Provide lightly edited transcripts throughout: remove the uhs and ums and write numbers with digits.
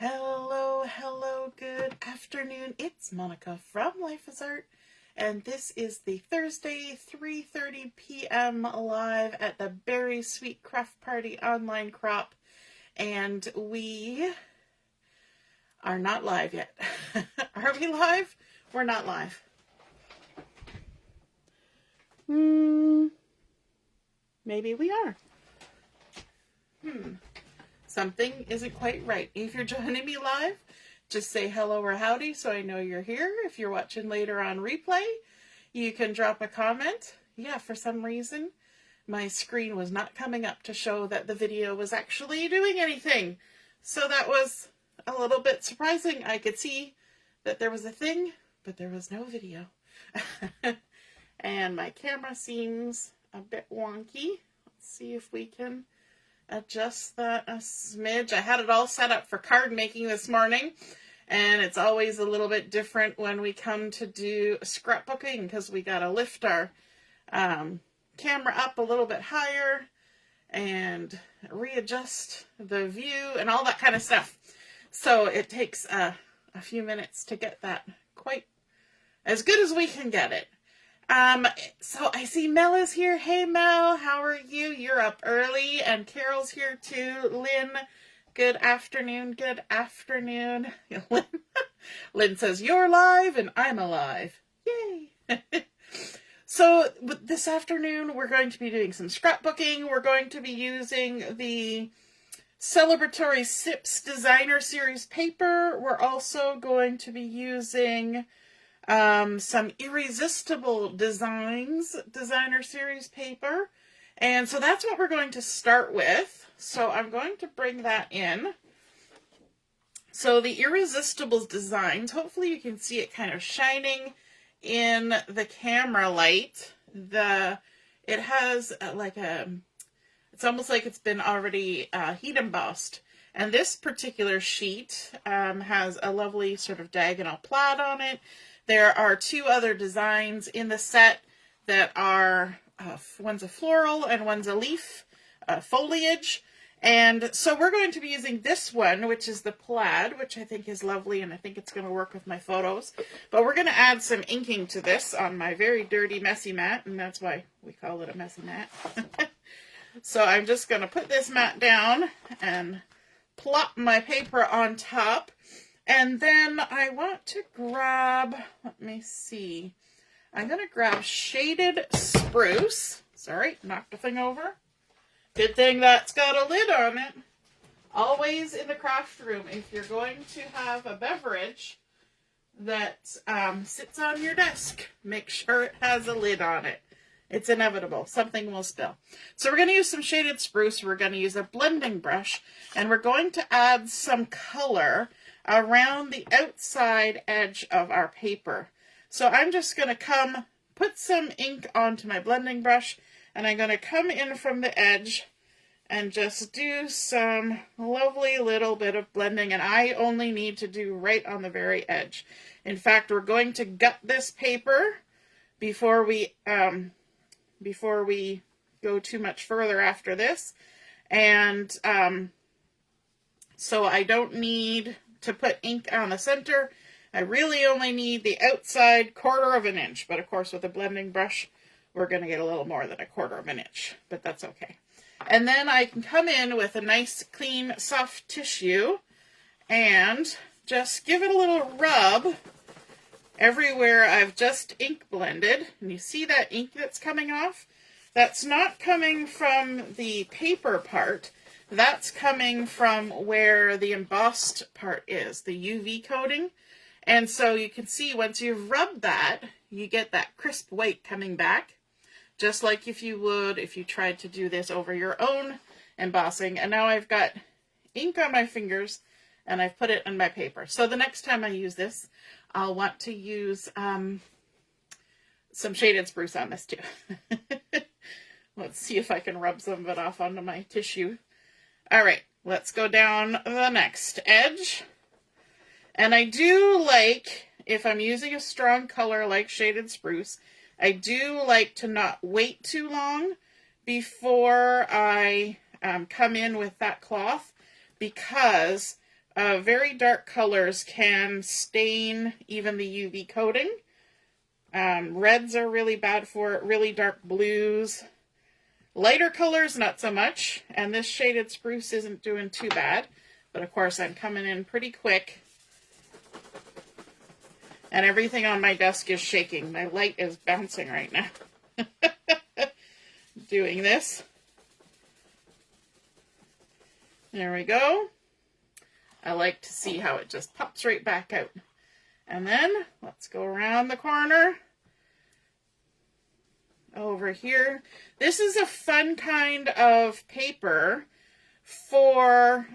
Hello, hello, good afternoon. It's Monica from Life is Art, and this is the Thursday 3:30 p.m. live at the Berry Sweet Craft Party online crop, and we are not live yet. Are we live? We're not live. Maybe we are. Something isn't quite right. If you're joining me live, just say hello or howdy so I know you're here. If you're watching later on replay, you can drop a comment. Yeah, for some reason, my screen was not coming up to show that the video was actually doing anything. So that was a little bit surprising. I could see that there was a thing, but there was no video. And my camera seems a bit wonky. Let's see if we can adjust that a smidge. I had it all set up for card making this morning, and it's always a little bit different when we come to do scrapbooking because we got to lift our camera up a little bit higher and readjust the view and all that kind of stuff. So it takes a few minutes to get that quite as good as we can get it. So I see Mel is here. Hey Mel, how are you? You're up early, and Carol's here too. Lynn, good afternoon, good afternoon. Lynn says, you're live and I'm alive. Yay! So this afternoon we're going to be doing some scrapbooking. We're going to be using the Celebratory Sips Designer Series paper. We're also going to be using some Irresistible Designs Designer Series paper. And so that's what we're going to start with. So I'm going to bring that in. So the Irresistible Designs, hopefully you can see it kind of shining in the camera light. It has it's almost like it's been already heat embossed. And this particular sheet has a lovely sort of diagonal plaid on it. There are two other designs in the set that are, one's a floral and one's a leaf foliage. And so we're going to be using this one, which is the plaid, which I think is lovely, and I think it's going to work with my photos. But we're going to add some inking to this on my very dirty, messy mat, and that's why we call it a messy mat. So I'm just going to put this mat down and plop my paper on top. And then I want to grab, let me see, I'm going to grab Shaded Spruce. Sorry, knocked the thing over. Good thing that's got a lid on it. Always in the craft room, if you're going to have a beverage that sits on your desk, make sure it has a lid on it. It's inevitable. Something will spill. So we're going to use some Shaded Spruce. We're going to use a blending brush, and we're going to add some color around the outside edge of our paper. So I'm just going to put some ink onto my blending brush, and I'm going to come in from the edge and just do some lovely little bit of blending, and I only need to do right on the very edge. In fact, we're going to gut this paper before we go too much further after this. And so I don't need to put ink on the center. I really only need the outside 1/4 of an inch, but of course with a blending brush we're going to get a little more than a 1/4 of an inch, but that's okay. And then I can come in with a nice clean soft tissue and just give it a little rub everywhere I've just ink blended. And you see that ink that's coming off? That's not coming from the paper part. That's coming from where the embossed part is, the UV coating. And so you can see once you've rubbed that, you get that crisp white coming back, just like if you would if you tried to do this over your own embossing. And now I've got ink on my fingers, and I've put it on my paper. So the next time I use this, I'll want to use some Shaded Spruce on this too. Let's see if I can rub some of it off onto my tissue. All right, let's go down the next edge. And I do like, if I'm using a strong color like Shaded Spruce, I do like to not wait too long before I come in with that cloth, because very dark colors can stain even the UV coating. Reds are really bad for it, really dark blues. Lighter colors, not so much. And this shaded spruce isn't doing too bad. But of course, I'm coming in pretty quick. And everything on my desk is shaking. My light is bouncing right now. Doing this. There we go. I like to see how it just pops right back out. And then let's go around the corner. Over here. This is a fun kind of paper for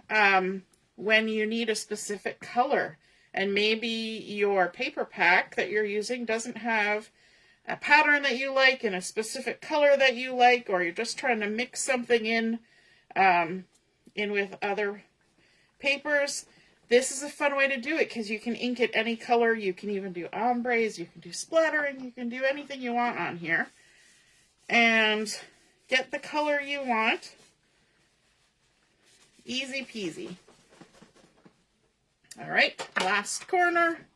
when you need a specific color. And maybe your paper pack that you're using doesn't have a pattern that you like and a specific color that you like, or you're just trying to mix something in with other papers. This is a fun way to do it because you can ink it any color. You can even do ombres, you can do splattering, you can do anything you want on here. And get the color you want. Easy peasy. All right, last corner.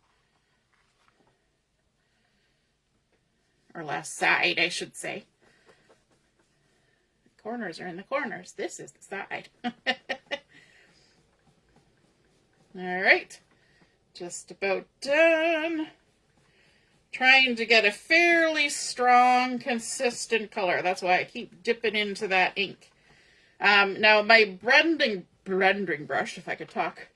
Or last side, I should say. The corners are in the corners. This is the side. All right, just about done. Trying to get a fairly strong, consistent color. That's why I keep dipping into that ink. Now, my blending brush, if I could talk,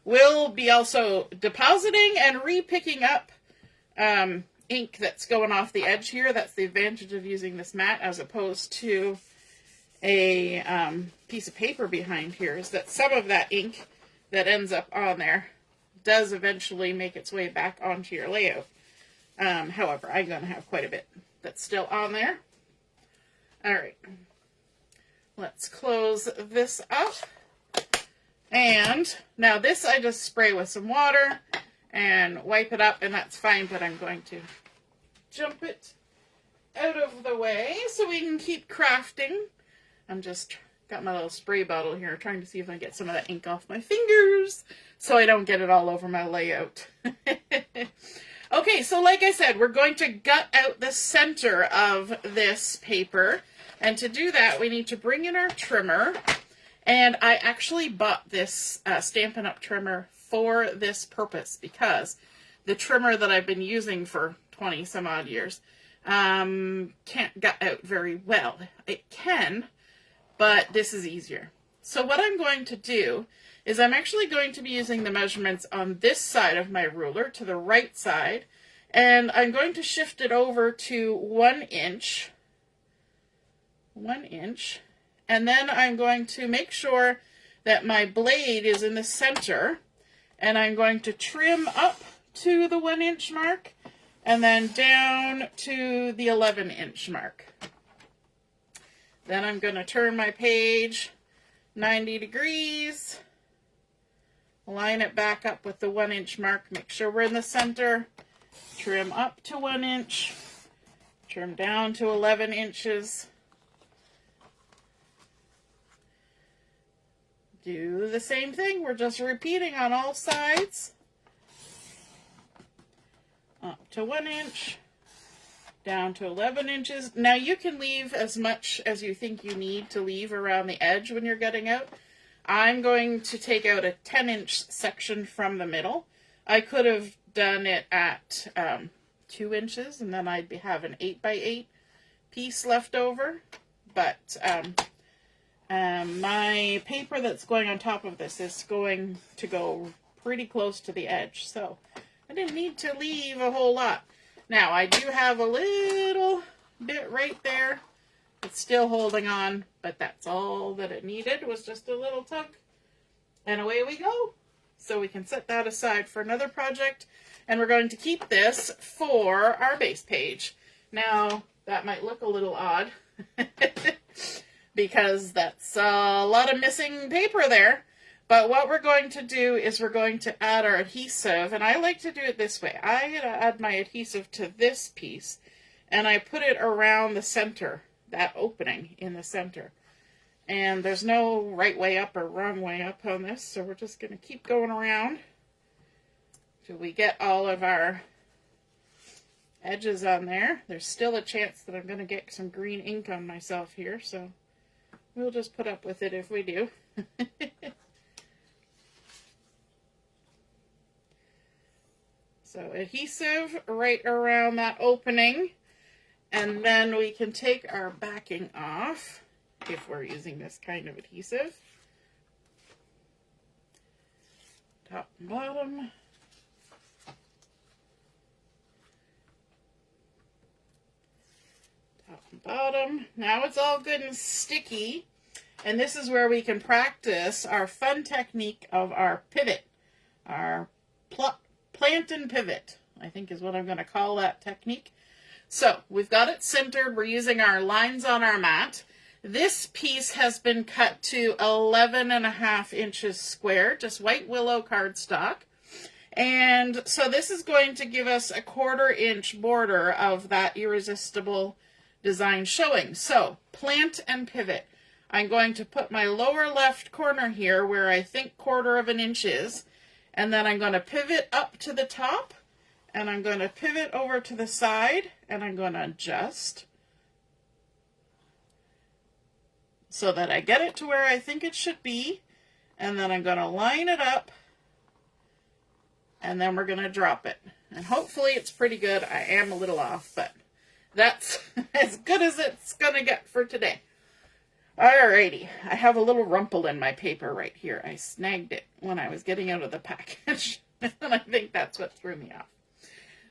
will be also depositing and re-picking up ink that's going off the edge here. That's the advantage of using this mat as opposed to a piece of paper behind here, is that some of that ink that ends up on there does eventually make its way back onto your layout. However, I'm going to have quite a bit that's still on there. All right. Let's close this up. And now this I just spray with some water and wipe it up, and that's fine, but I'm going to jump it out of the way so we can keep crafting. I'm just got my little spray bottle here, trying to see if I can get some of that ink off my fingers so I don't get it all over my layout. Okay, so like I said, we're going to gut out the center of this paper. And to do that, we need to bring in our trimmer. And I actually bought this Stampin' Up! Trimmer for this purpose because the trimmer that I've been using for 20 some odd years can't gut out very well. It can, but this is easier. So what I'm going to do is I'm actually going to be using the measurements on this side of my ruler to the right side, and I'm going to shift it over to 1 inch. 1 inch. And then I'm going to make sure that my blade is in the center, and I'm going to trim up to the 1 inch mark and then down to the 11-inch mark. Then I'm going to turn my page 90 degrees, line it back up with the 1 inch mark, make sure we're in the center, trim up to 1 inch, trim down to 11 inches. Do the same thing, we're just repeating on all sides. Up to 1 inch, down to 11 inches. Now you can leave as much as you think you need to leave around the edge when you're gutting out. I'm going to take out a 10-inch section from the middle. I could have done it at 2 inches, and then I'd have an 8x8 piece left over. But my paper that's going on top of this is going to go pretty close to the edge, so I didn't need to leave a whole lot. Now, I do have a little bit right there. It's still holding on, but that's all that it needed, was just a little tug. And away we go. So we can set that aside for another project. And we're going to keep this for our base page. Now, that might look a little odd because that's a lot of missing paper there. But what we're going to do is we're going to add our adhesive, and I like to do it this way. I add my adhesive to this piece, and I put it around the center, that opening in the center. And there's no right way up or wrong way up on this, so we're just going to keep going around till we get all of our edges on there. There's still a chance that I'm going to get some green ink on myself here, so we'll just put up with it if we do. So adhesive right around that opening, and then we can take our backing off if we're using this kind of adhesive. Top and bottom. Top and bottom. Now it's all good and sticky, and this is where we can practice our fun technique of our pivot, our plant and pivot, I think is what I'm going to call that technique. So we've got it centered. We're using our lines on our mat. This piece has been cut to 11.5 inches square, just white willow cardstock. And so this is going to give us a 1/4 inch border of that Irresistible design showing. So plant and pivot. I'm going to put my lower left corner here where I think 1/4 inch is. And then I'm going to pivot up to the top, and I'm going to pivot over to the side, and I'm going to adjust so that I get it to where I think it should be, and then I'm going to line it up, and then we're going to drop it. And hopefully it's pretty good. I am a little off, but that's as good as it's going to get for today. Alrighty, I have a little rumple in my paper right here. I snagged it when I was getting out of the package, and I think that's what threw me off.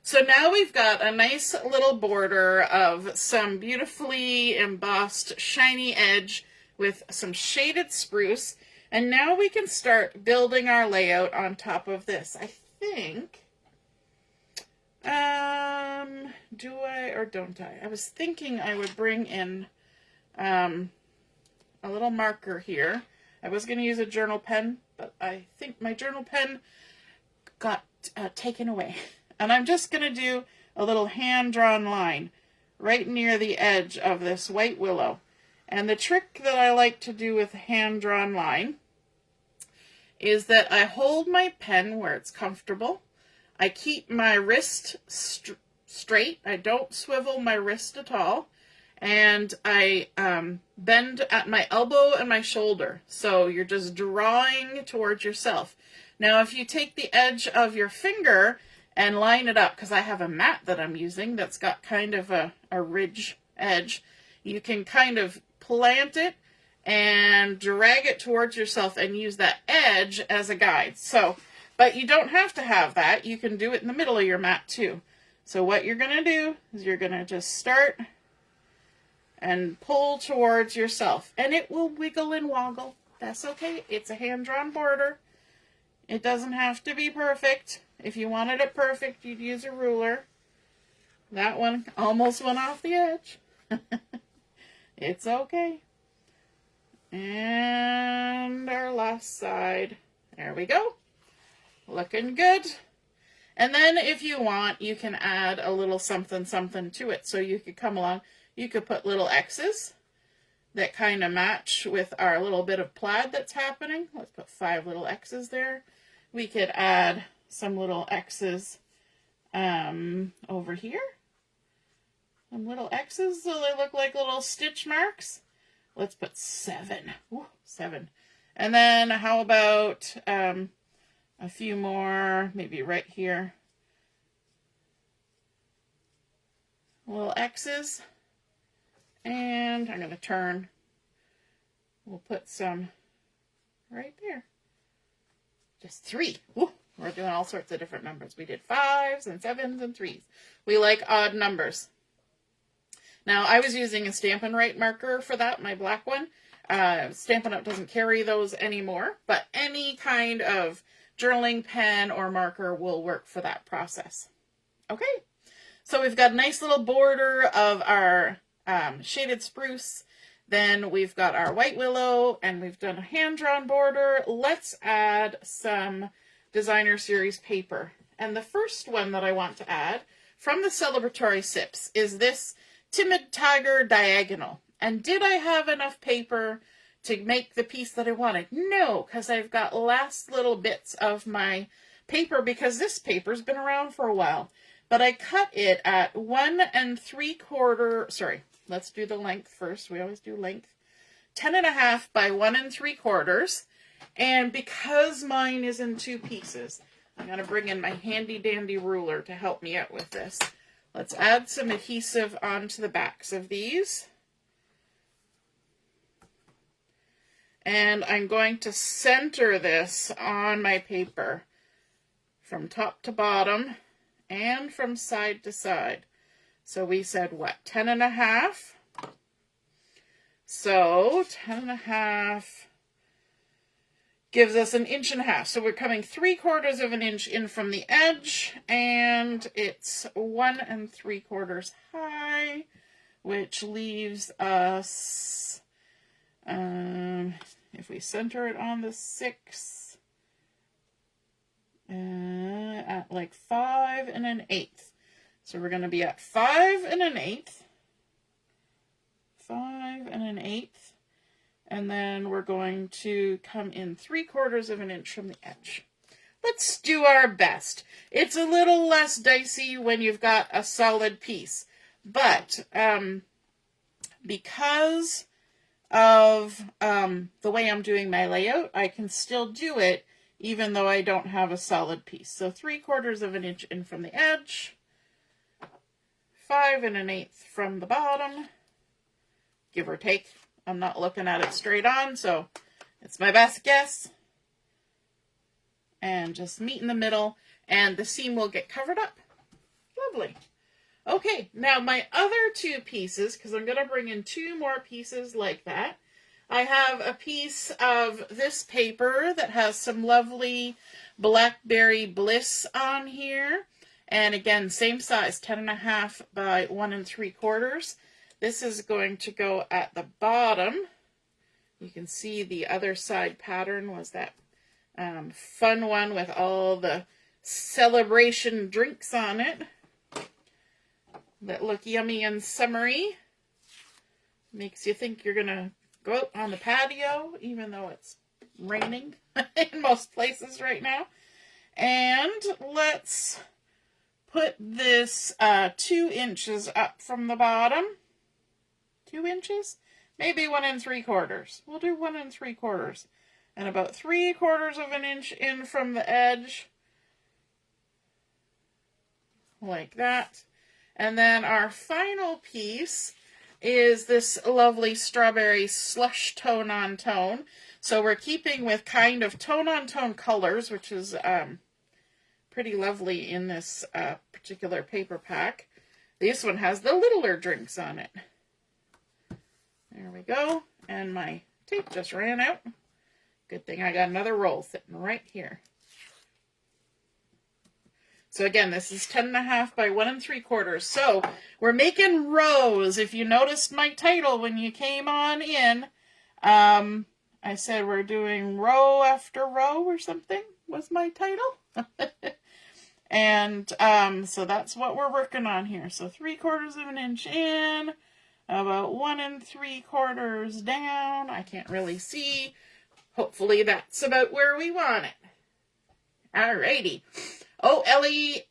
So now we've got a nice little border of some beautifully embossed shiny edge with some shaded spruce, and now we can start building our layout on top of this. I think, do I or don't I? I was thinking I would bring in, a little marker here. I was going to use a journal pen, but I think my journal pen got taken away. And I'm just going to do a little hand-drawn line right near the edge of this white willow. And the trick that I like to do with a hand-drawn line is that I hold my pen where it's comfortable. I keep my wrist straight. I don't swivel my wrist at all. And I bend at my elbow and my shoulder. So you're just drawing towards yourself. Now, if you take the edge of your finger and line it up, because I have a mat that I'm using that's got kind of a ridge edge, you can kind of plant it and drag it towards yourself and use that edge as a guide. So, but you don't have to have that. You can do it in the middle of your mat too. So what you're going to do is you're going to just start and pull towards yourself. And it will wiggle and woggle. That's okay. It's a hand-drawn border. It doesn't have to be perfect. If you wanted it perfect, you'd use a ruler. That one almost went off the edge. It's okay. And our last side. There we go. Looking good. And then if you want, you can add a little something something to it. So you could come along. You could put little X's that kind of match with our little bit of plaid that's happening. Let's put 5 little X's there. We could add some little X's over here. Some little X's so they look like little stitch marks. Let's put 7. Ooh, 7. And then how about a few more, maybe right here. Little X's. And I'm going to turn. We'll put some right there. Just 3. Ooh, we're doing all sorts of different numbers. We did 5s and 7s and 3s. We like odd numbers. Now, I was using a Stampin' Right marker for that, my black one. Stampin' Up! Doesn't carry those anymore, but any kind of journaling pen or marker will work for that process. Okay, so we've got a nice little border of our shaded spruce. Then we've got our white willow, and we've done a hand-drawn border. Let's add some Designer Series paper. And the first one that I want to add from the Celebratory Sips is this Timid Tiger diagonal. And did I have enough paper to make the piece that I wanted. No, because I've got last little bits of my paper, because this paper's been around for a while. But I cut it at 1 3/4, sorry, let's do the length first. We always do length. 10.5 by 1 3/4. And because mine is in 2 pieces, I'm going to bring in my handy dandy ruler to help me out with this. Let's add some adhesive onto the backs of these. And I'm going to center this on my paper from top to bottom and from side to side. So we said what, 10.5? So 10.5 gives us 1.5 inches. So we're coming 3/4 of an inch in from the edge, and it's 1 3/4 high, which leaves us, if we center it on the 6, at like 5 1/8. So we're going to be at 5 1/8. 5 1/8. And then we're going to come in 3/4 of an inch from the edge. Let's do our best. It's a little less dicey when you've got a solid piece. But because of the way I'm doing my layout, I can still do it even though I don't have a solid piece. So 3/4 of an inch in from the edge, 5 1/8 from the bottom, give or take. I'm not looking at it straight on, so it's my best guess. And just meet in the middle, and the seam will get covered up. Lovely. Okay, now my other 2 pieces, because I'm going to bring in 2 more pieces like that. I have a piece of this paper that has some lovely Blackberry Bliss on here. And again, same size, 10.5 by 1 3/4. This is going to go at the bottom. You can see the other side pattern was that fun one with all the celebration drinks on it that look yummy and summery. Makes you think you're going to go out on the patio, even though it's raining in most places right now. And let's put this 2 inches up from the bottom. 2 inches? Maybe 1 3/4. We'll do 1 3/4. And about 3/4 of an inch in from the edge. Like that. And then our final piece is this lovely strawberry slush tone on tone. So we're keeping with kind of tone on tone colors, which is pretty lovely in this particular paper pack. This one has the littler drinks on it. There we go. And my tape just ran out. Good thing I got another roll sitting right here. So again, this is 10.5 by 1 3/4. So we're making rows. If you noticed my title when you came on in, I said we're doing row after row or something was my title. And so that's what we're working on here. So 3/4 of an inch in, about 1 3/4 down. I can't really see. Hopefully that's about where we want it. Alrighty. Oh, Ellie.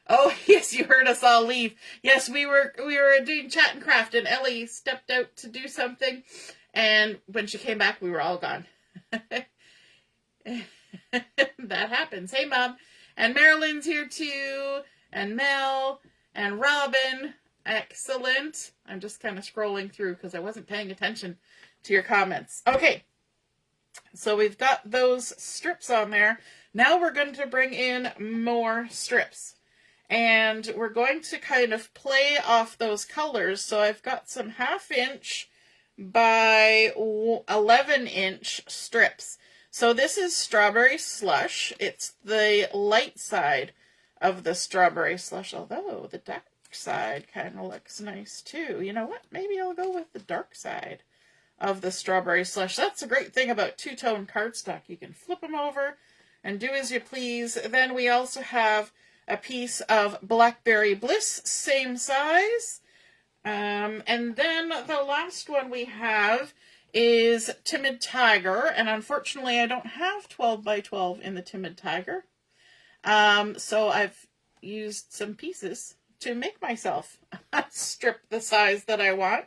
Oh, yes, you heard us all leave. Yes, we were doing chat and craft, and Ellie stepped out to do something, and when she came back, we were all gone. That happens. Hey, Mom. And Marilyn's here, too, and Mel, and Robin. Excellent. I'm just kind of scrolling through because I wasn't paying attention to your comments. Okay, so we've got those strips on there. Now we're going to bring in more strips. And we're going to kind of play off those colors. So I've got some 1/2 inch by 11 inch strips. So this is Strawberry Slush. It's the light side of the Strawberry Slush, although the dark side kind of looks nice too. You know what? Maybe I'll go with the dark side of the Strawberry Slush. That's a great thing about two-tone cardstock. You can flip them over and do as you please. Then we also have a piece of Blackberry Bliss, same size. And then the last one we have is Timid Tiger, and unfortunately I don't have 12 by 12 in the Timid Tiger. So I've used some pieces to make myself a strip the size that I want.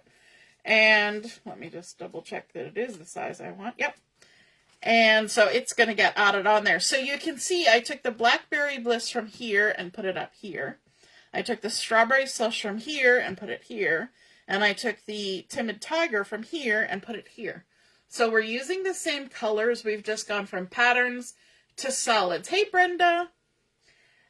And let me just double check that it is the size I want. Yep. And so it's going to get added on there. So you can see I took the Blackberry Bliss from here and put it up here. I took the Strawberry Slush from here and put it here. And I took the Timid Tiger from here and put it here. So we're using the same colors. We've just gone from patterns to solids. Hey, Brenda.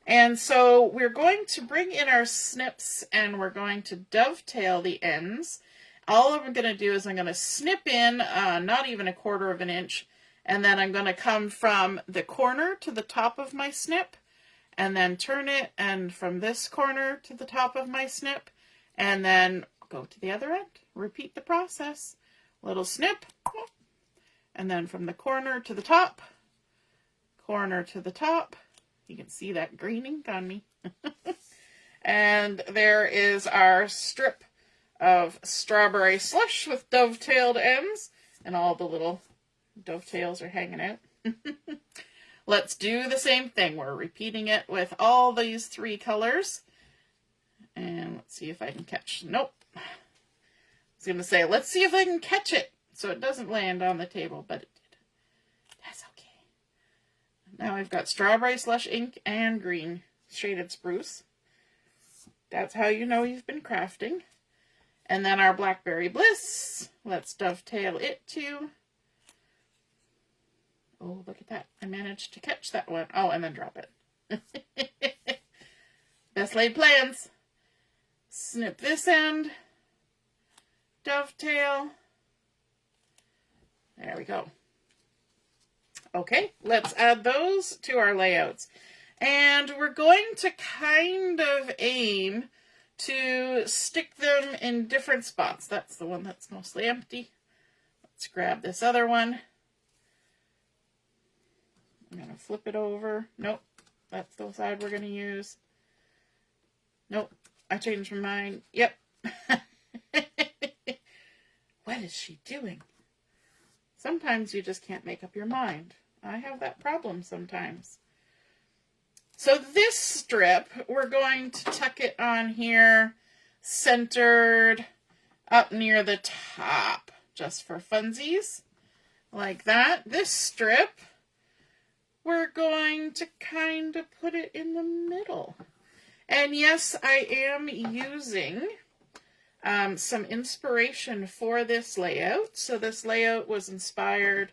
And so we're going to bring in our snips and we're going to dovetail the ends. All I'm going to do is I'm going to snip in not even 1/4 of an inch. And then I'm going to come from the corner to the top of my snip. And then turn it, and from this corner to the top of my snip. And then go to the other end. Repeat the process. Little snip. And then from the corner to the top. Corner to the top. You can see that green ink on me. And there is our strip of Strawberry Slush with dovetailed ends. And all the little dovetails are hanging out. Let's do the same thing. We're repeating it with all these 3 colors. And let's see if I can catch. Nope. I was going to say, let's see if I can catch it so it doesn't land on the table, but it did. That's okay. Now I've got Strawberry Slush ink and green shaded spruce. That's how you know you've been crafting. And then our Blackberry Bliss. Let's dovetail it too. Oh, look at that. I managed to catch that one. Oh, and then drop it. Best laid plans. Snip this end. Dovetail. There we go. Okay, let's add those to our layouts. And we're going to kind of aim to stick them in different spots. That's the one that's mostly empty. Let's grab this other one. I'm going to flip it over. Nope, that's the side we're going to use. Nope, I changed my mind. Yep. What is she doing? Sometimes you just can't make up your mind. I have that problem sometimes. So this strip, we're going to tuck it on here, centered up near the top, just for funsies, like that. This strip, we're going to kind of put it in the middle. And yes, I am using some inspiration for this layout. So this layout was inspired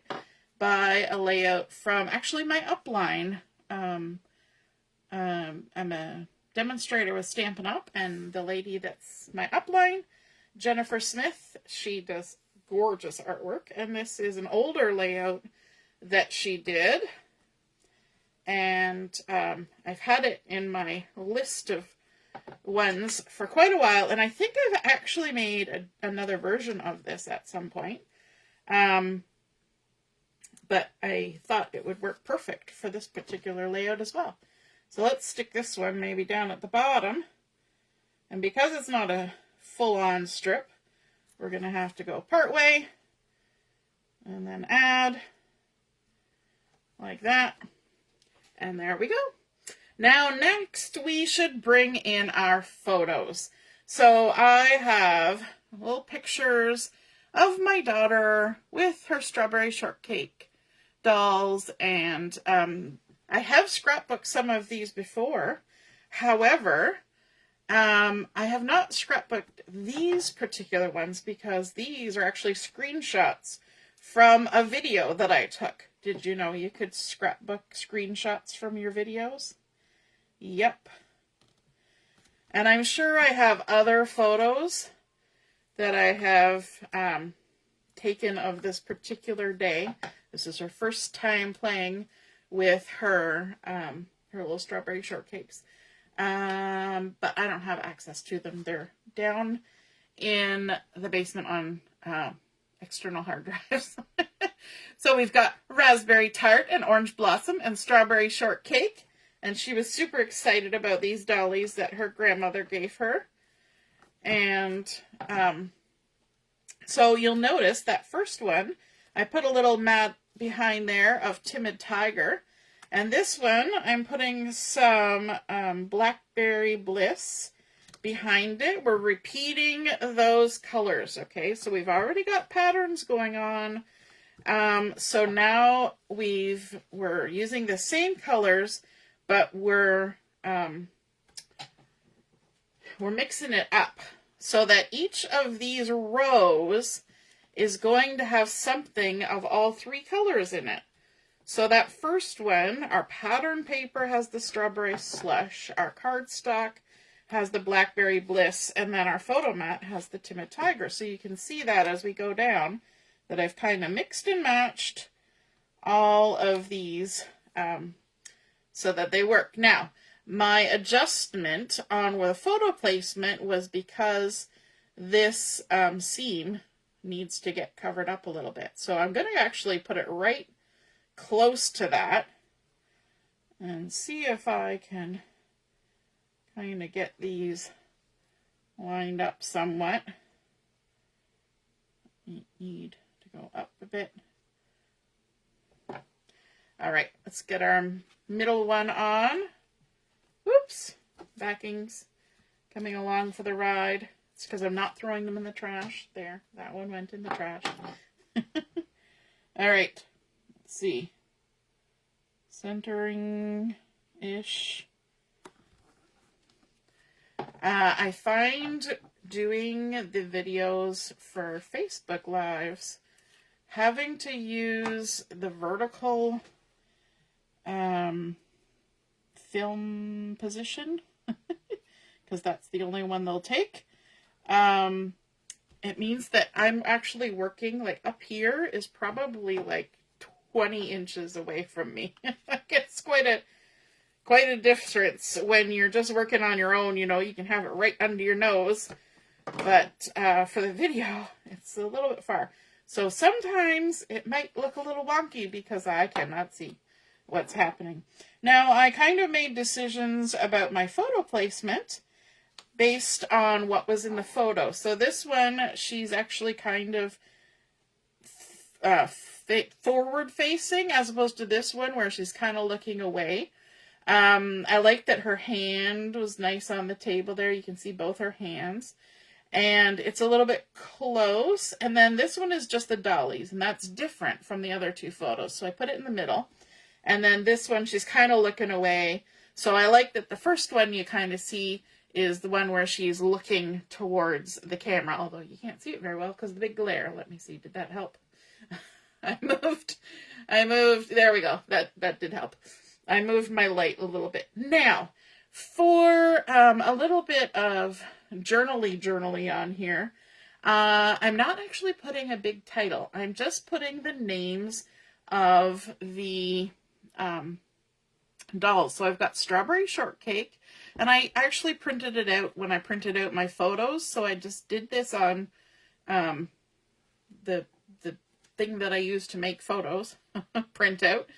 by a layout from actually my upline. I'm a demonstrator with Stampin' Up, and the lady that's my upline, Jennifer Smith, she does gorgeous artwork. And this is an older layout that she did. And I've had it in my list of ones for quite a while, and I think I've actually made another version of this at some point. But I thought it would work perfect for this particular layout as well. So let's stick this one maybe down at the bottom. And because it's not a full-on strip, we're going to have to go part way and then add like that. And there we go. Now next we should bring in our photos. So I have little pictures of my daughter with her strawberry shortcake dolls, and I have scrapbooked some of these before. However, I have not scrapbooked these particular ones because these are actually screenshots from a video that I took. Did you know you could scrapbook screenshots from your videos? Yep. And I'm sure I have other photos that I have taken of this particular day. This is her first time playing with her her little strawberry shortcakes. But I don't have access to them. They're down in the basement on external hard drives. So we've got raspberry tart and orange blossom and strawberry shortcake. And she was super excited about these dollies that her grandmother gave her. And So you'll notice that first one, I put a little mat behind there of Timid Tiger. And this one, I'm putting some Blackberry Bliss behind it. We're repeating those colors, okay? So we've already got patterns going on. So now we're using the same colors, but we're mixing it up so that each of these rows is going to have something of all three colors in it. So that first one, our pattern paper has the Strawberry Slush, our cardstock has the Blackberry Bliss, and then our photo mat has the Timid Tiger. So you can see that as we go down, that I've kind of mixed and matched all of these so that they work. Now, my adjustment on the photo placement was because this seam needs to get covered up a little bit. So I'm going to actually put it right close to that and see if I can kind of get these lined up somewhat. Need to go up a bit. All right, let's get our middle one on. Whoops, backing's coming along for the ride. It's because I'm not throwing them in the trash. There, that one went in the trash. All right. See, centering-ish. I find doing the videos for Facebook Lives, having to use the vertical film position, because that's the only one they'll take. It means that I'm actually working, like up here is probably like 20 inches away from me. It's quite a difference when you're just working on your own. You know, you can have it right under your nose, but for the video, it's a little bit far. So sometimes it might look a little wonky because I cannot see what's happening. Now, I kind of made decisions about my photo placement based on what was in the photo. So this one, she's actually kind of forward facing, as opposed to this one where she's kind of looking away. I like that her hand was nice on the table there. You can see both her hands. And it's a little bit close. And then this one is just the dollies, and that's different from the other two photos. So I put it in the middle. And then this one, she's kind of looking away. So I like that the first one you kind of see is the one where she's looking towards the camera, although you can't see it very well because of the big glare. Let me see, did that help? I moved, there we go, that did help. I moved my light a little bit. Now, for a little bit of journaly on here, I'm not actually putting a big title. I'm just putting the names of the dolls. So I've got Strawberry Shortcake, and I actually printed it out when I printed out my photos. So I just did this on the thing that I use to make photos, print out.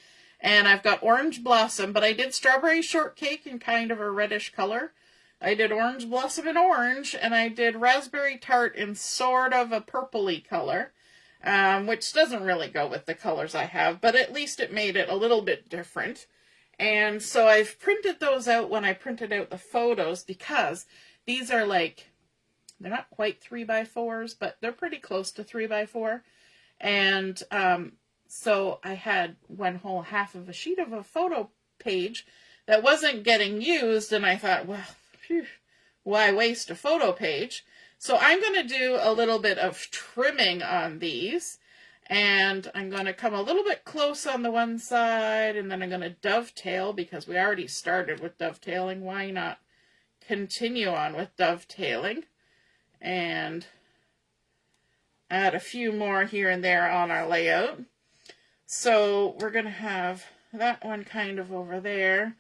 And I've got Orange Blossom, but I did Strawberry Shortcake in kind of a reddish color. I did Orange Blossom in orange, and I did Raspberry Tart in sort of a purpley color, which doesn't really go with the colors I have, but at least it made it a little bit different. And so I've printed those out when I printed out the photos, because these are like, they're not quite 3x4s, but they're pretty close to 3x4. And so I had one whole half of a sheet of a photo page that wasn't getting used, and I thought, well, phew, why waste a photo page? So I'm going to do a little bit of trimming on these, and I'm going to come a little bit close on the one side, and then I'm going to dovetail, because we already started with dovetailing. Why not continue on with dovetailing and add a few more here and there on our layout. So we're going to have that one kind of over there.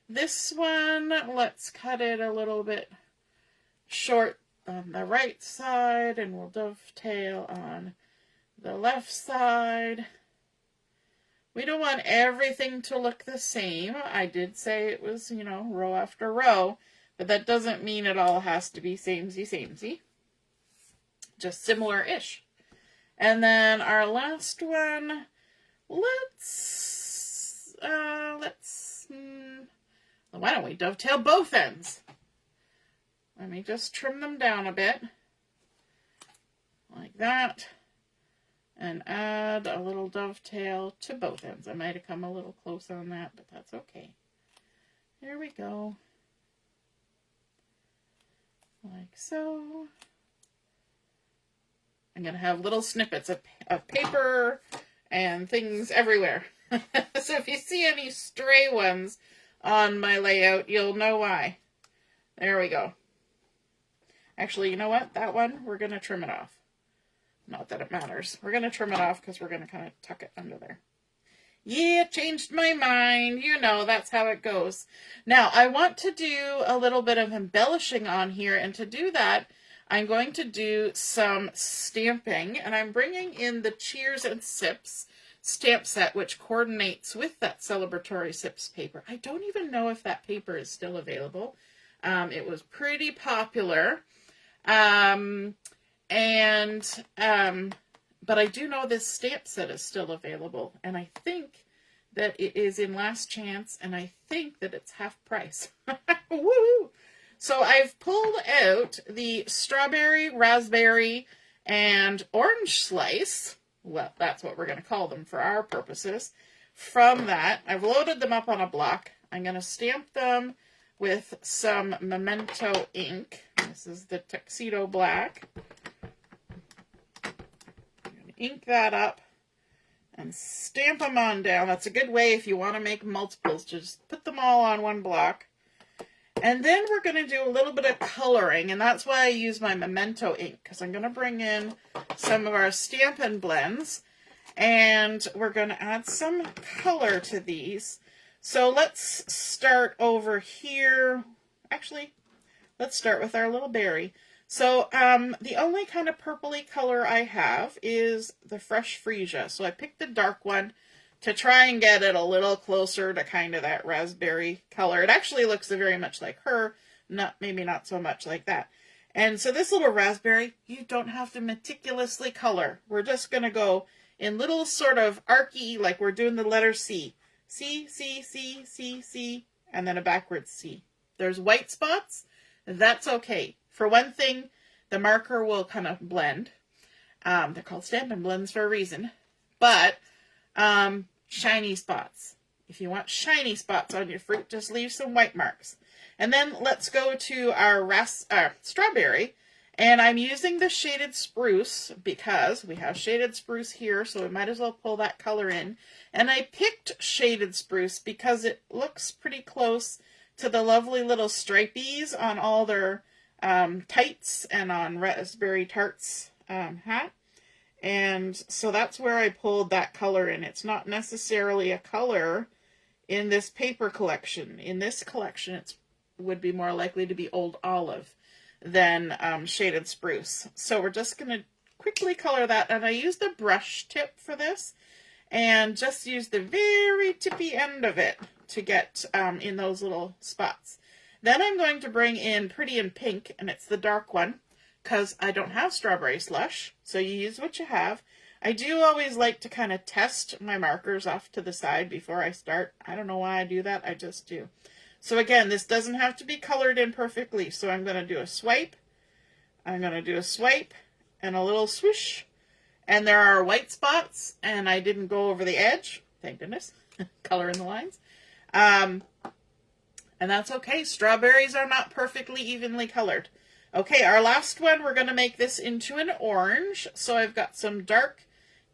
This one, let's cut it a little bit short on the right side, and we'll dovetail on the left side. We don't want everything to look the same. I did say it was, you know, row after row, but that doesn't mean it all has to be samey. Just similar-ish. And then our last one, why don't we dovetail both ends? Let me just trim them down a bit, like that, and add a little dovetail to both ends. I might have come a little close on that, but that's okay. Here we go. Like so. I'm going to have little snippets of paper and things everywhere. So if you see any stray ones on my layout, you'll know why. There we go. Actually, you know what? That one, we're going to trim it off. Not that it matters. We're going to trim it off because we're going to kind of tuck it under there. Yeah, changed my mind. You know, that's how it goes. Now, I want to do a little bit of embellishing on here, and to do that, I'm going to do some stamping, and I'm bringing in the Cheers and Sips stamp set, which coordinates with that Celebratory Sips paper. I don't even know if that paper is still available. It was pretty popular. But I do know this stamp set is still available, and I think that it is in last chance, and I think that it's half price. Woo! So I've pulled out the strawberry, raspberry, and orange slice. Well, that's what we're going to call them for our purposes. From that, I've loaded them up on a block. I'm going to stamp them with some Memento ink. This is the Tuxedo black. I'm going to ink that up and stamp them on down. That's a good way if you want to make multiples. Just put them all on one block. And then we're going to do a little bit of coloring, and that's why I use my Memento ink, because I'm going to bring in some of our Stampin' blends, and we're going to add some color to these. So let's start over here. Actually, let's start with our little berry. So the only kind of purpley color I have is the Fresh Fresia. So I picked the dark one to try and get it a little closer to kind of that raspberry color. It actually looks very much like her, maybe not so much like that. And so this little raspberry, you don't have to meticulously color. We're just going to go in little sort of archy, like we're doing the letter C. C, C, C, C, C, and then a backwards C. There's white spots. That's okay. For one thing, the marker will kind of blend. They're called Stampin' blends for a reason. But shiny spots. If you want shiny spots on your fruit, just leave some white marks. And then let's go to our strawberry. And I'm using the shaded Spruce because we have shaded Spruce here, so we might as well pull that color in. And I picked shaded Spruce because it looks pretty close to the lovely little stripies on all their tights and on Raspberry Tart's hat. And so that's where I pulled that color in. It's not necessarily a color in this paper collection. In this collection, it would be more likely to be Old Olive than shaded Spruce. So we're just going to quickly color that. And I used a brush tip for this and just use the very tippy end of it to get in those little spots. Then I'm going to bring in Pretty in Pink, and it's the dark one, because I don't have strawberry slush, so you use what you have. I do always like to kind of test my markers off to the side before I start. I don't know why I do that, I just do. So again, this doesn't have to be colored in perfectly, so I'm going to do a swipe. I'm going to do a swipe and a little swish. And there are white spots, and I didn't go over the edge. Thank goodness. Color in the lines. And that's okay. Strawberries are not perfectly evenly colored. Okay, our last one, we're going to make this into an orange. So I've got some dark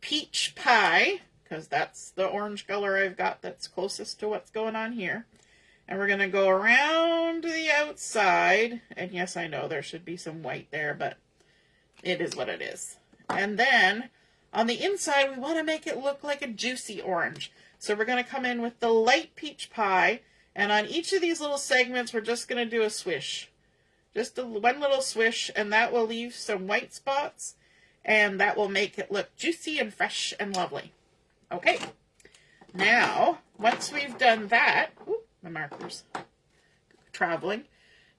peach pie, because that's the orange color I've got that's closest to what's going on here. And we're going to go around the outside. And yes, I know there should be some white there, but it is what it is. And then on the inside, we want to make it look like a juicy orange. So we're going to come in with the light peach pie. And on each of these little segments, we're just going to do a swish. Just one little swish, and that will leave some white spots, and that will make it look juicy and fresh and lovely. Okay, now, once we've done that, my marker's traveling.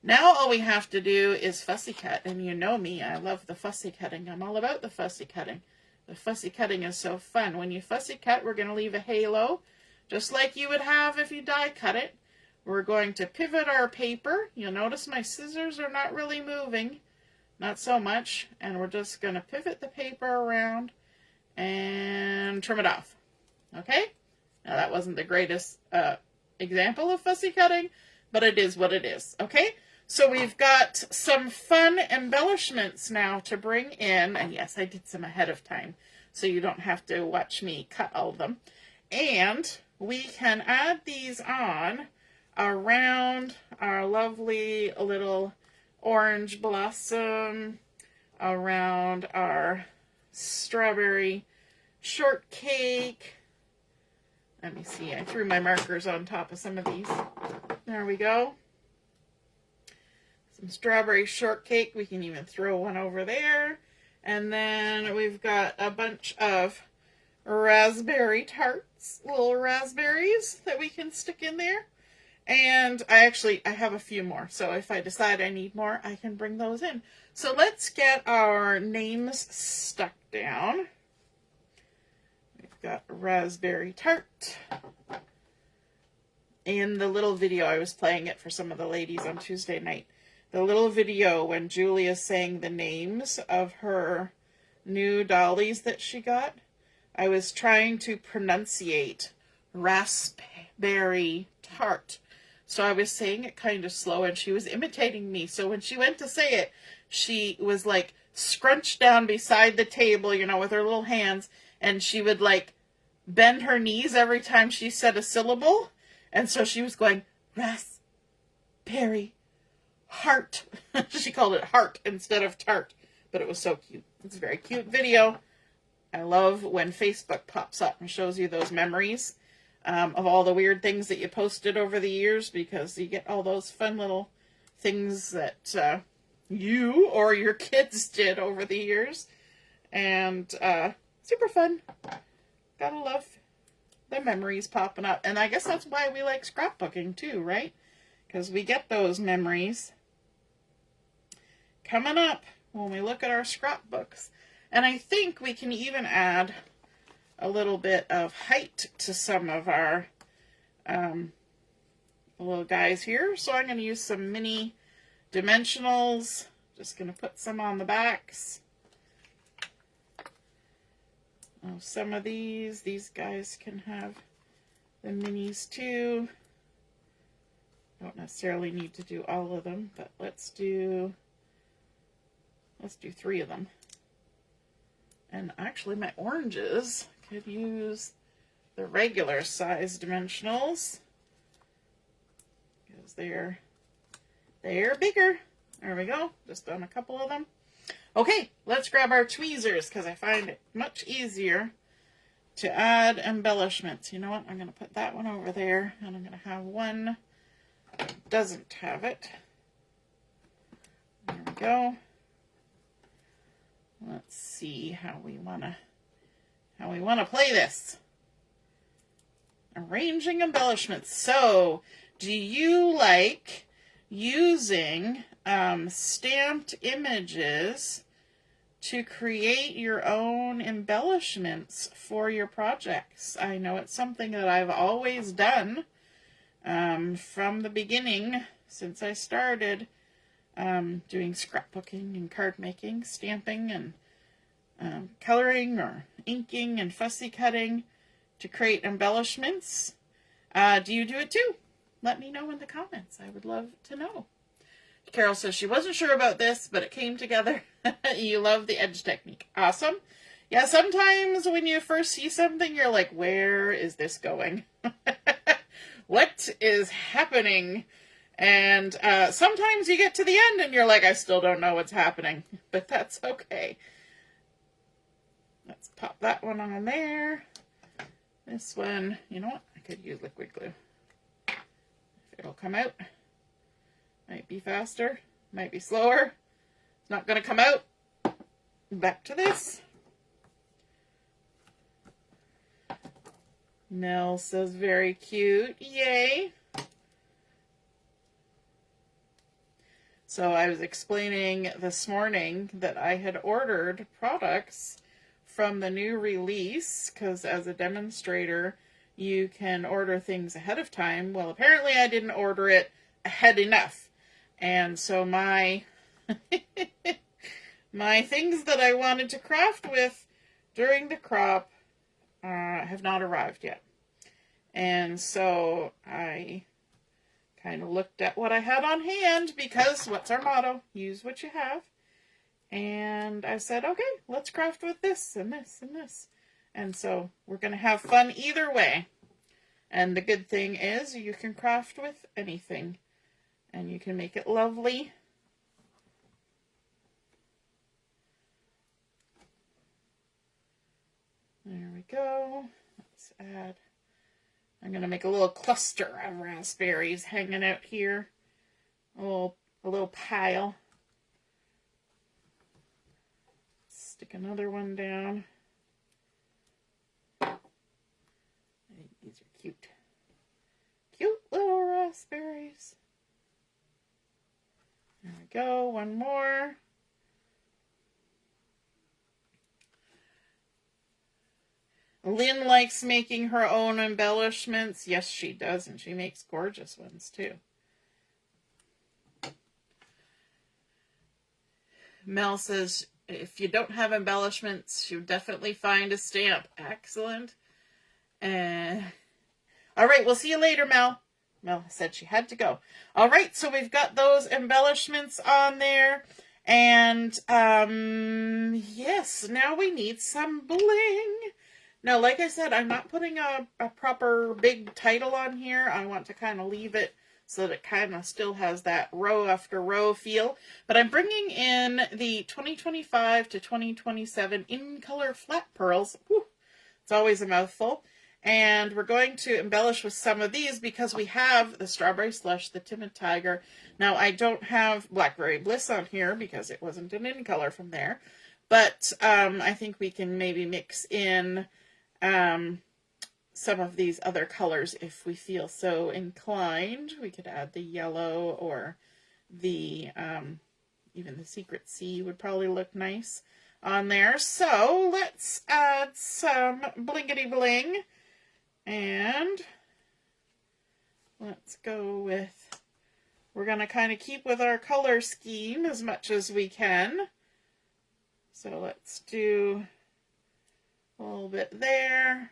Now all we have to do is fussy cut, and you know me, I love the fussy cutting. I'm all about the fussy cutting. The fussy cutting is so fun. When you fussy cut, we're going to leave a halo, just like you would have if you die cut it. We're going to pivot our paper. You'll notice my scissors are not really moving, not so much, and we're just going to pivot the paper around and trim it off. Okay? Now that wasn't the greatest example of fussy cutting, but it is what it is. Okay? So we've got some fun embellishments now to bring in, and yes, I did some ahead of time, so you don't have to watch me cut all of them. And we can add these on around our lovely little orange blossom, around our strawberry shortcake. Let me see, I threw my markers on top of some of these. There we go. Some strawberry shortcake. We can even throw one over there. And then we've got a bunch of raspberry tarts, little raspberries that we can stick in there. And I have a few more. So if I decide I need more, I can bring those in. So let's get our names stuck down. We've got raspberry tart. In the little video, I was playing it for some of the ladies on Tuesday night. The little video when Julia sang the names of her new dollies that she got, I was trying to pronunciate raspberry tart. So I was saying it kind of slow, and she was imitating me. So when she went to say it, she was like scrunched down beside the table, you know, with her little hands, and she would like bend her knees every time she said a syllable. And so she was going, raspberry heart. She called it heart instead of tart, but it was so cute. It's a very cute video. I love when Facebook pops up and shows you those memories of all the weird things that you posted over the years, because you get all those fun little things that you or your kids did over the years. And super fun. Gotta love the memories popping up. And I guess that's why we like scrapbooking too, right? Because we get those memories coming up when we look at our scrapbooks. And I think we can even add a little bit of height to some of our little guys here. So I'm going to use some mini dimensionals. Just going to put some on the backs. Oh, some of these guys can have the minis too. Don't necessarily need to do all of them, but let's do 3 of them. And actually my oranges could use the regular size dimensionals, because they're bigger. There we go. Just done a couple of them. Okay, let's grab our tweezers, because I find it much easier to add embellishments. You know what? I'm going to put that one over there, and I'm going to have one that doesn't have it. There we go. Let's see how we want to play this. Arranging embellishments. So, do you like using stamped images to create your own embellishments for your projects? I know it's something that I've always done from the beginning, since I started doing scrapbooking and card making, stamping and coloring or inking and fussy cutting to create embellishments. Do you do it too? Let me know in the comments. I would love to know. Carol says she wasn't sure about this, but it came together. You love the edge technique. Awesome. Yeah, sometimes when you first see something, you're like, where is this going? What is happening? And sometimes you get to the end and you're like, I still don't know what's happening. But that's okay. Let's pop that one on there. This one, you know what? I could use liquid glue. It'll come out. Might be faster, might be slower. It's not going to come out. Back to this. Mel says very cute. Yay. So I was explaining this morning that I had ordered products from the new release, because as a demonstrator, you can order things ahead of time. Well, apparently I didn't order it ahead enough. And so my my things that I wanted to craft with during the crop have not arrived yet. And so I kind of looked at what I had on hand, because what's our motto? Use what you have. And I said, okay, let's craft with this and this and this. And so we're going to have fun either way. And the good thing is you can craft with anything. And you can make it lovely. There we go. Let's add. I'm going to make a little cluster of raspberries hanging out here. A little pile. Stick another one down. I think these are cute. Cute little raspberries. There we go. One more. Lynn likes making her own embellishments. Yes, she does, and she makes gorgeous ones, too. Mel says, if you don't have embellishments, you definitely find a stamp. Excellent. All right, we'll see you later, Mel. Mel said she had to go. All right, so we've got those embellishments on there. And, yes, now we need some bling. Now, like I said, I'm not putting a proper big title on here. I want to kind of leave it so that it kind of still has that row after row feel. But I'm bringing in the 2025 to 2027 in color flat pearls. Whew, it's always a mouthful. And we're going to embellish with some of these because we have the Strawberry Slush, the Timid Tiger. Now, I don't have Blackberry Bliss on here because it wasn't an in color from there. But I think we can maybe mix in some of these other colors if we feel so inclined. We could add the yellow, or the even the Secret Sea would probably look nice on there. So let's add some blingity bling, and let's go with, we're going to kind of keep with our color scheme as much as we can. So let's do a little bit there,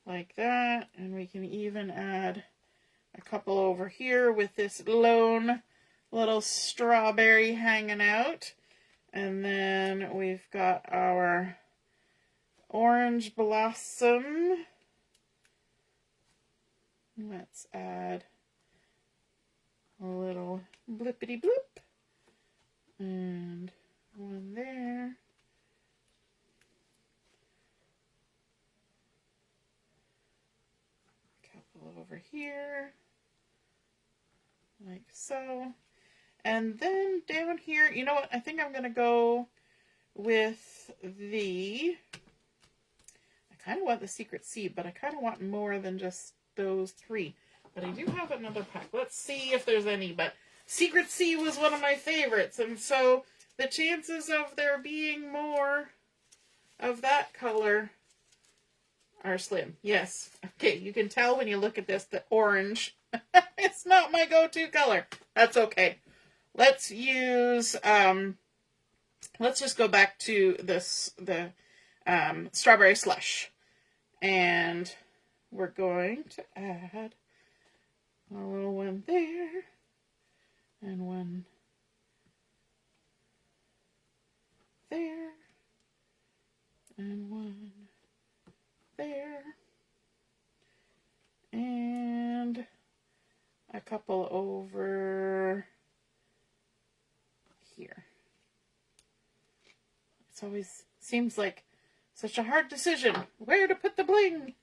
like that, and we can even add a couple over here with this lone little strawberry hanging out. And then we've got our orange blossom. Let's add a little blippity bloop, and one there. Over here, like so. And then down here, you know what, I think I'm going to go with the, I kind of want the Secret Sea, but I kind of want more than just those three. But I do have another pack. Let's see if there's any, but Secret Sea was one of my favorites, and so the chances of there being more of that color are slim. Yes. Okay, you can tell when you look at this, the orange. It's not my go-to color. That's okay. Let's use, let's just go back to this, the Strawberry Slush. And we're going to add a little one there, and one there, and one there, and a couple over here. It always seems like such a hard decision where to put the bling.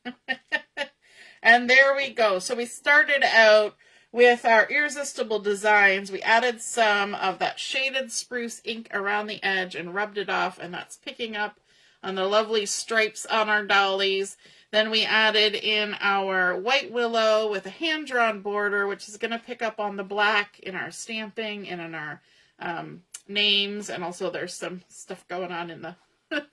And there we go. So we started out with our Irresistible designs. We added some of that shaded spruce ink around the edge and rubbed it off, and that's picking up on the lovely stripes on our dollies. Then we added in our white willow with a hand-drawn border, which is going to pick up on the black in our stamping and in our names. And also there's some stuff going on in the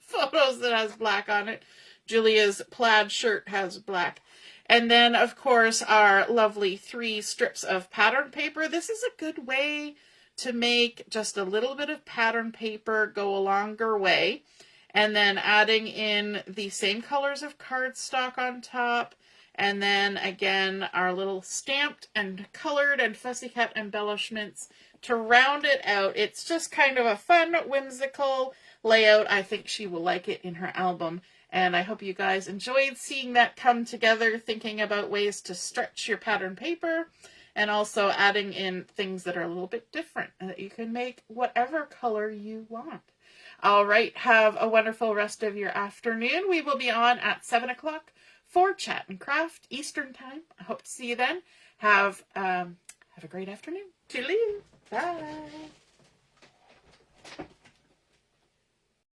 photos that has black on it. Julia's plaid shirt has black. And then, of course, our lovely 3 strips of pattern paper. This is a good way to make just a little bit of pattern paper go a longer way. And then adding in the same colors of cardstock on top. And then, again, our little stamped and colored and fussy cut embellishments to round it out. It's just kind of a fun, whimsical layout. I think she will like it in her album. And I hope you guys enjoyed seeing that come together, thinking about ways to stretch your pattern paper, and also adding in things that are a little bit different, and that you can make whatever color you want. All right, have a wonderful rest of your afternoon. We will be on at 7 o'clock for Chat and Craft Eastern Time. I hope to see you then. Have a great afternoon. Toodaloo. Bye.